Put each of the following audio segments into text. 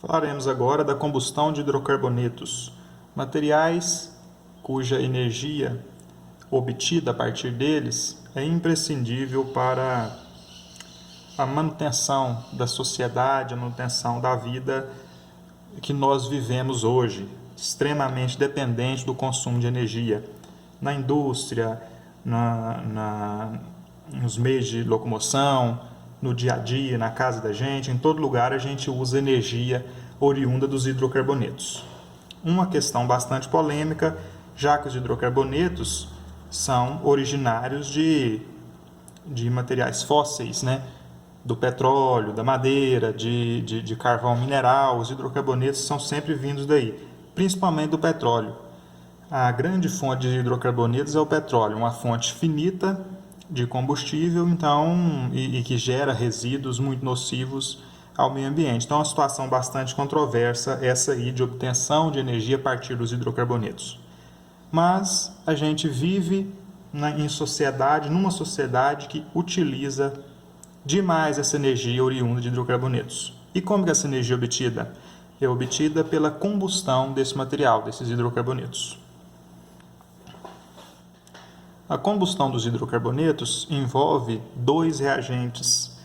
Falaremos agora da combustão de hidrocarbonetos, materiais cuja energia obtida a partir deles é imprescindível para a manutenção da sociedade, a manutenção da vida que nós vivemos hoje, extremamente dependente do consumo de energia na indústria, nos meios de locomoção, no dia a dia, na casa da gente, em todo lugar a gente usa energia oriunda dos hidrocarbonetos. Uma questão bastante polêmica, já que os hidrocarbonetos são originários de materiais fósseis, né? Do petróleo, da madeira, de carvão mineral. Os hidrocarbonetos são sempre vindos daí, principalmente do petróleo. A grande fonte de hidrocarbonetos é o petróleo, uma fonte finita de combustível, então, e que gera resíduos muito nocivos ao meio ambiente. Então, é uma situação bastante controversa essa aí de obtenção de energia a partir dos hidrocarbonetos. Mas a gente vive numa sociedade que utiliza demais essa energia oriunda de hidrocarbonetos. E como que essa energia é obtida? É obtida pela combustão desse material, desses hidrocarbonetos. A combustão dos hidrocarbonetos envolve dois reagentes: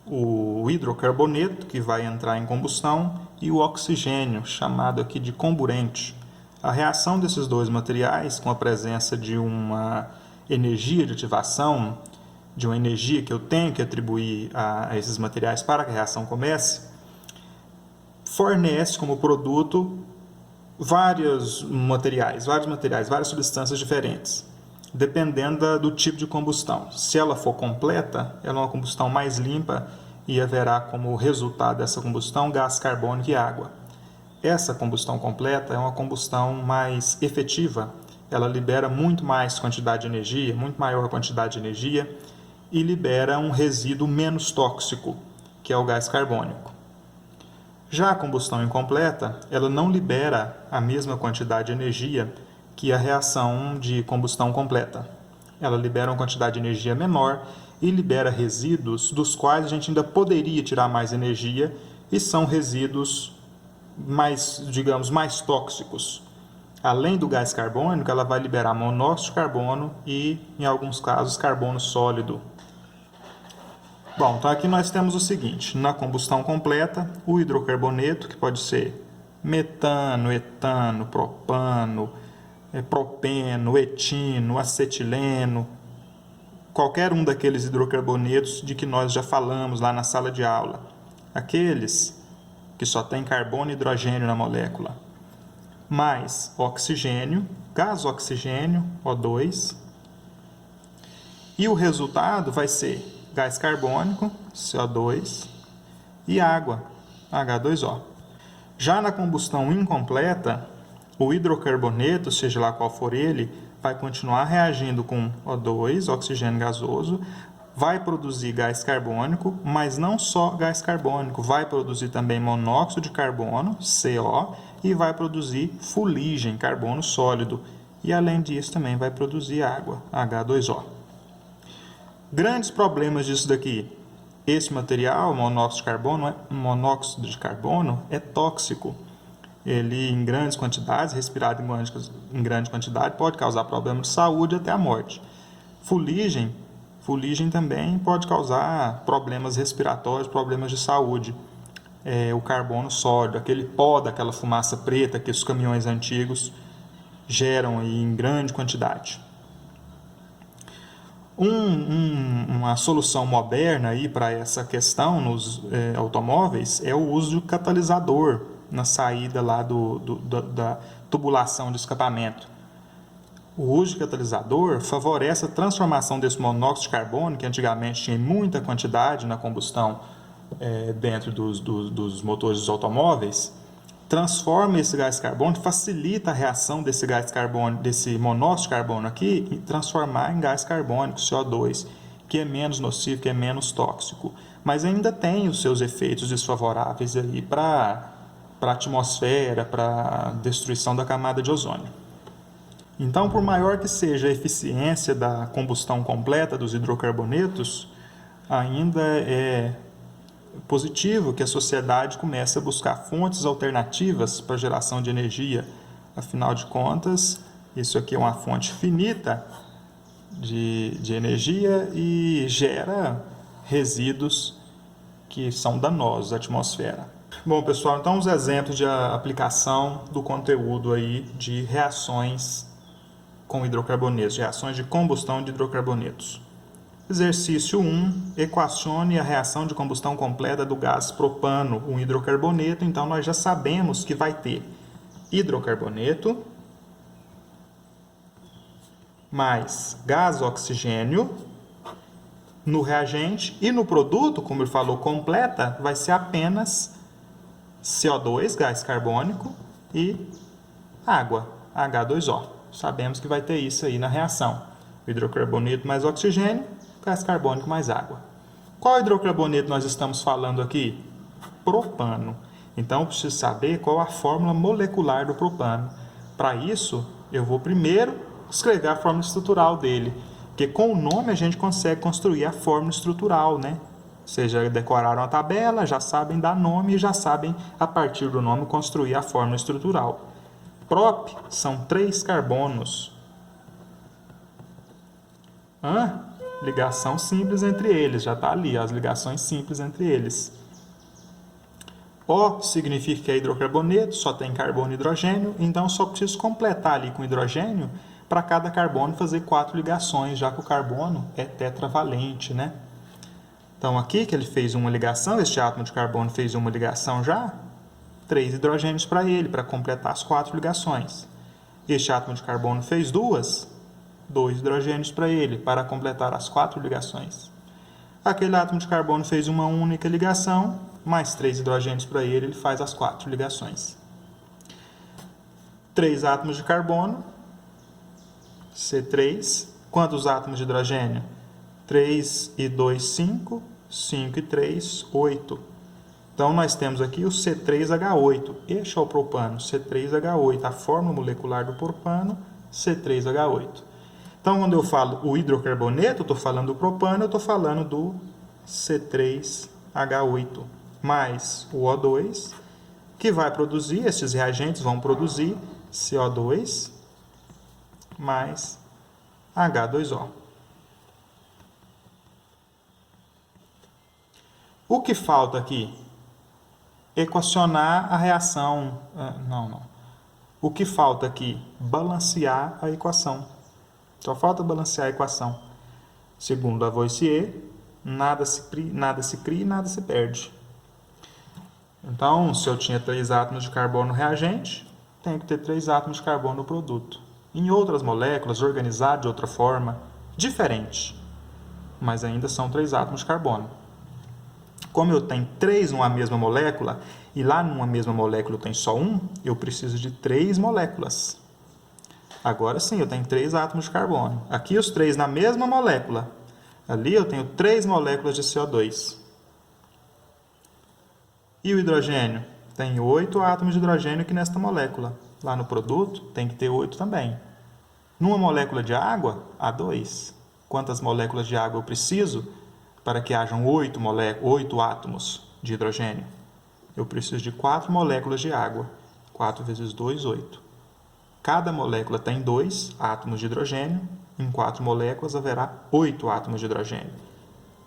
o hidrocarboneto, que vai entrar em combustão, e o oxigênio, chamado aqui de comburente. A reação desses dois materiais, com a presença de uma energia de ativação, de uma energia que eu tenho que atribuir a esses materiais para que a reação comece, fornece como produto várias substâncias diferentes, dependendo do tipo de combustão. Se ela for completa, ela é uma combustão mais limpa e haverá como resultado dessa combustão gás carbônico e água. Essa combustão completa é uma combustão mais efetiva, ela libera muito mais quantidade de energia, muito maior quantidade de energia, e libera um resíduo menos tóxico, que é o gás carbônico. Já a combustão incompleta, ela não libera a mesma quantidade de energia que a reação de combustão completa. Ela libera uma quantidade de energia menor e libera resíduos dos quais a gente ainda poderia tirar mais energia, e são resíduos mais tóxicos. Além do gás carbônico, ela vai liberar monóxido de carbono e, em alguns casos, carbono sólido. Bom, então aqui nós temos o seguinte: na combustão completa, o hidrocarboneto, que pode ser metano, etano, propano, propeno, etino, acetileno, qualquer um daqueles hidrocarbonetos de que nós já falamos lá na sala de aula, aqueles que só tem carbono e hidrogênio na molécula, mais oxigênio, gás oxigênio, O2, e o resultado vai ser gás carbônico, CO2, e água, H2O. Já na combustão incompleta, o hidrocarboneto, seja lá qual for ele, vai continuar reagindo com O2, oxigênio gasoso, vai produzir gás carbônico, mas não só gás carbônico, vai produzir também monóxido de carbono, CO, e vai produzir fuligem, carbono sólido, e além disso também vai produzir água, H2O. Grandes problemas disso daqui: esse material, monóxido de carbono, é tóxico. Ele, em grandes quantidades, respirado em grande quantidade, pode causar problemas de saúde até a morte. Fuligem também pode causar problemas respiratórios, problemas de saúde. O carbono sólido, aquele pó daquela fumaça preta que os caminhões antigos geram em grande quantidade. Uma solução moderna para essa questão nos automóveis é o uso de catalisador na saída lá da tubulação de escapamento. O uso de catalisador favorece a transformação desse monóxido de carbono, que antigamente tinha muita quantidade na combustão dentro dos motores dos automóveis, transforma esse gás carbônico, facilita a reação desse gás carbônico, desse monóxido de carbono aqui, e transformar em gás carbônico, CO2, que é menos nocivo, que é menos tóxico, mas ainda tem os seus efeitos desfavoráveis aí para a atmosfera, para a destruição da camada de ozônio. Então, por maior que seja a eficiência da combustão completa dos hidrocarbonetos, ainda positivo que a sociedade comece a buscar fontes alternativas para geração de energia. Afinal de contas, isso aqui é uma fonte finita de energia e gera resíduos que são danosos à atmosfera. Bom, pessoal, então os exemplos de aplicação do conteúdo aí de reações com hidrocarbonetos, reações de combustão de hidrocarbonetos. Exercício 1. Equacione a reação de combustão completa do gás propano, um hidrocarboneto. Então, nós já sabemos que vai ter hidrocarboneto mais gás oxigênio no reagente. E no produto, como ele falou, completa, vai ser apenas CO2, gás carbônico, e água, H2O. Sabemos que vai ter isso aí na reação. Hidrocarboneto mais oxigênio, gás carbônico mais água. Qual hidrocarboneto nós estamos falando aqui? Propano. Então, eu preciso saber qual a fórmula molecular do propano. Para isso, eu vou primeiro escrever a fórmula estrutural dele. Porque com o nome a gente consegue construir a fórmula estrutural, né? Vocês já decoraram a tabela, já sabem dar nome e já sabem, a partir do nome, construir a fórmula estrutural. Prop são 3 carbonos. Ligação simples entre eles, já está ali, as ligações simples entre eles. O significa que é hidrocarboneto, só tem carbono e hidrogênio, então só preciso completar ali com hidrogênio para cada carbono fazer 4 ligações, já que o carbono é tetravalente, né? Então aqui que ele fez uma ligação, este átomo de carbono fez uma ligação já, 3 hidrogênios para ele, para completar as 4 ligações. Este átomo de carbono fez 2 hidrogênios para ele, para completar as 4 ligações. Aquele átomo de carbono fez uma única ligação, mais 3 hidrogênios para ele faz as 4 ligações. 3 átomos de carbono, C3. Quantos átomos de hidrogênio? 3 e 2, 5. 5 e 3, 8. Então, nós temos aqui o C3H8. Este é o propano, C3H8. A fórmula molecular do propano, C3H8. Então, quando eu falo o hidrocarboneto, eu estou falando do propano, eu estou falando do C3H8 mais o O2, que vai produzir, esses reagentes vão produzir CO2 mais H2O. O que falta aqui? Equacionar a reação. O que falta aqui? Balancear a equação. Só falta balancear a equação. Segundo Lavoisier, nada se cria, nada se perde. Então, se eu tinha 3 átomos de carbono no reagente, tenho que ter 3 átomos de carbono no produto. Em outras moléculas, organizado de outra forma, diferente, mas ainda são 3 átomos de carbono. Como eu tenho 3 numa mesma molécula, e lá numa mesma molécula eu tenho só 1, eu preciso de 3 moléculas. Agora sim, eu tenho 3 átomos de carbono. Aqui os 3 na mesma molécula. Ali eu tenho 3 moléculas de CO2. E o hidrogênio? Tem 8 átomos de hidrogênio aqui nesta molécula. Lá no produto tem que ter 8 também. Numa molécula de água, há 2. Quantas moléculas de água eu preciso para que hajam 8 átomos de hidrogênio? Eu preciso de 4 moléculas de água. 4 vezes 2, 8. Cada molécula tem 2 átomos de hidrogênio. Em 4 moléculas haverá 8 átomos de hidrogênio.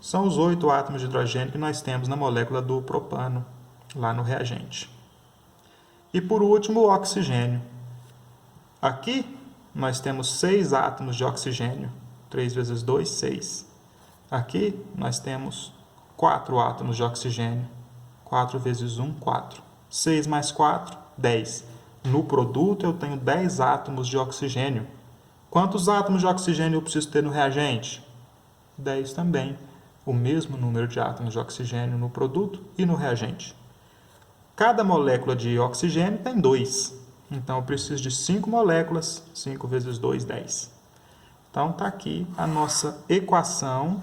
São os 8 átomos de hidrogênio que nós temos na molécula do propano, lá no reagente. E por último, o oxigênio. Aqui nós temos 6 átomos de oxigênio. 3 vezes 2, 6. Aqui nós temos 4 átomos de oxigênio. 4 vezes 1, 4. 6 mais 4, 10. No produto eu tenho 10 átomos de oxigênio. Quantos átomos de oxigênio eu preciso ter no reagente? 10 também. O mesmo número de átomos de oxigênio no produto e no reagente. Cada molécula de oxigênio tem 2. Então eu preciso de 5 moléculas. 5 vezes 2, 10. Então está aqui a nossa equação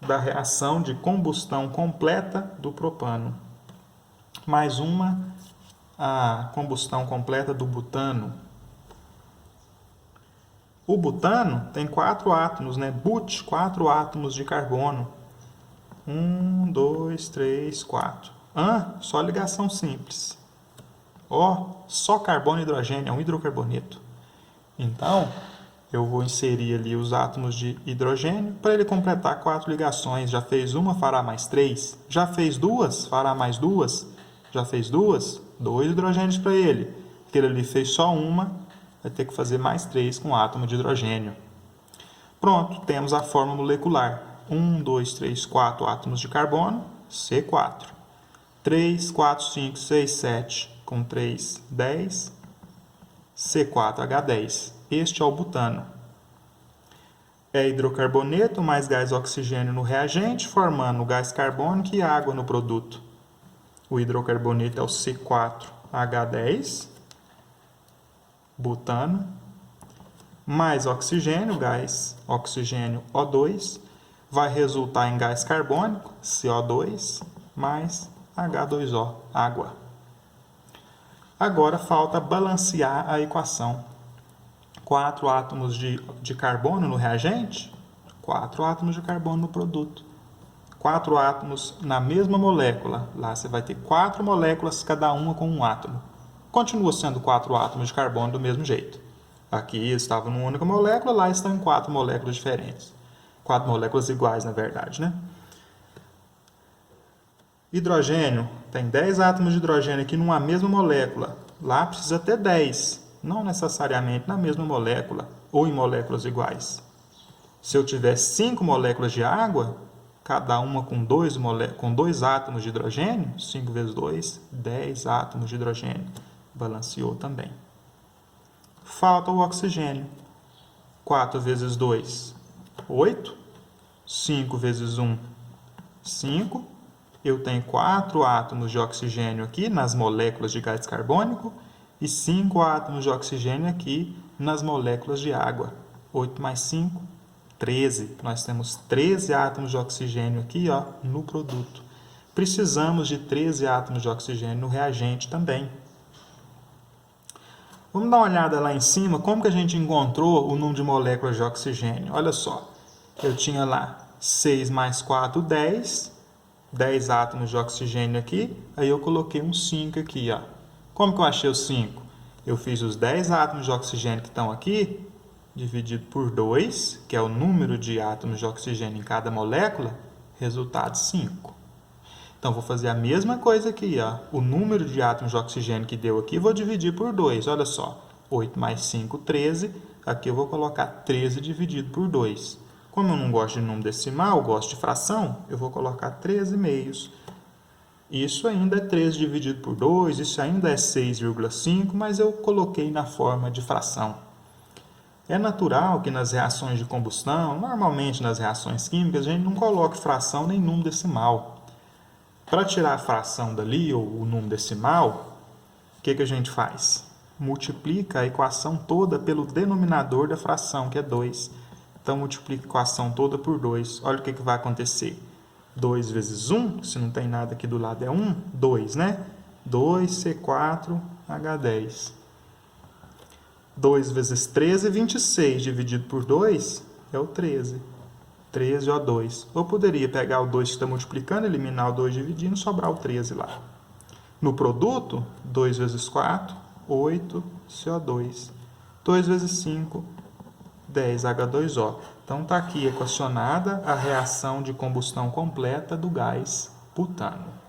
da reação de combustão completa do propano. Mais uma, a combustão completa do butano. O butano tem 4 átomos, né? But, 4 átomos de carbono. 1, 2, 3, 4. Só ligação simples. Só carbono e hidrogênio, é um hidrocarboneto. Então, eu vou inserir ali os átomos de hidrogênio para ele completar 4 ligações. Já fez uma, fará mais 3. Já fez 2, fará mais 2. Já fez 2, 2 hidrogênios para ele. Aquele ali fez só uma, vai ter que fazer mais 3 com átomo de hidrogênio. Pronto, temos a fórmula molecular. 1, 2, 3, 4 átomos de carbono, C4. 3, 4, 5, 6, 7, com 3, 10, C4H10. Este é o butano. É hidrocarboneto mais gás oxigênio no reagente, formando gás carbônico e água no produto. O hidrocarboneto é o C4H10, butano, mais oxigênio, gás oxigênio O2, vai resultar em gás carbônico, CO2, mais H2O, água. Agora falta balancear a equação. 4 átomos de carbono no reagente, 4 átomos de carbono no produto. 4 átomos na mesma molécula. Lá você vai ter 4 moléculas, cada uma com um átomo. Continua sendo 4 átomos de carbono do mesmo jeito. Aqui estavam numa única molécula, lá estão em 4 moléculas diferentes. 4 moléculas iguais, na verdade, né? Hidrogênio, tem 10 átomos de hidrogênio aqui numa mesma molécula. Lá precisa ter 10. Não necessariamente na mesma molécula ou em moléculas iguais. Se eu tiver 5 moléculas de água, cada uma com 2 átomos de hidrogênio, 5 vezes 2, 10 átomos de hidrogênio. Balanceou também. Falta o oxigênio. 4 vezes 2, 8. 5 vezes 1, 5. Eu tenho 4 átomos de oxigênio aqui nas moléculas de gás carbônico e 5 átomos de oxigênio aqui nas moléculas de água. 8 mais 5, 13. Nós temos 13 átomos de oxigênio aqui no produto. Precisamos de 13 átomos de oxigênio no reagente também. Vamos dar uma olhada lá em cima, como que a gente encontrou o número de moléculas de oxigênio. Olha só, eu tinha lá 6 mais 4, 10. 10 átomos de oxigênio aqui, aí eu coloquei um 5 aqui, Como que eu achei o 5? Eu fiz os 10 átomos de oxigênio que estão aqui, dividido por 2, que é o número de átomos de oxigênio em cada molécula, resultado 5. Então, vou fazer a mesma coisa aqui, O número de átomos de oxigênio que deu aqui, vou dividir por 2, olha só. 8 mais 5, 13, aqui eu vou colocar 13 dividido por 2. Como eu não gosto de número decimal, eu gosto de fração, eu vou colocar 13 meios. Isso ainda é 13 dividido por 2, isso ainda é 6,5, mas eu coloquei na forma de fração. É natural que nas reações de combustão, normalmente nas reações químicas, a gente não coloque fração nem número decimal. Para tirar a fração dali, ou o número decimal, o que a gente faz? Multiplica a equação toda pelo denominador da fração, que é 2. Então, multiplica a equação toda por 2. Olha o que vai acontecer. 2 vezes 1, se não tem nada aqui do lado, é 1, 2, né? 2C4H10. 2 vezes 13, 26, dividido por 2, é o 13. 13O2. Eu poderia pegar o 2 que está multiplicando, eliminar o 2 dividindo, sobrar o 13 lá. No produto, 2 vezes 4, 8CO2. 2 vezes 5, 10H2O. Então, está aqui equacionada a reação de combustão completa do gás butano.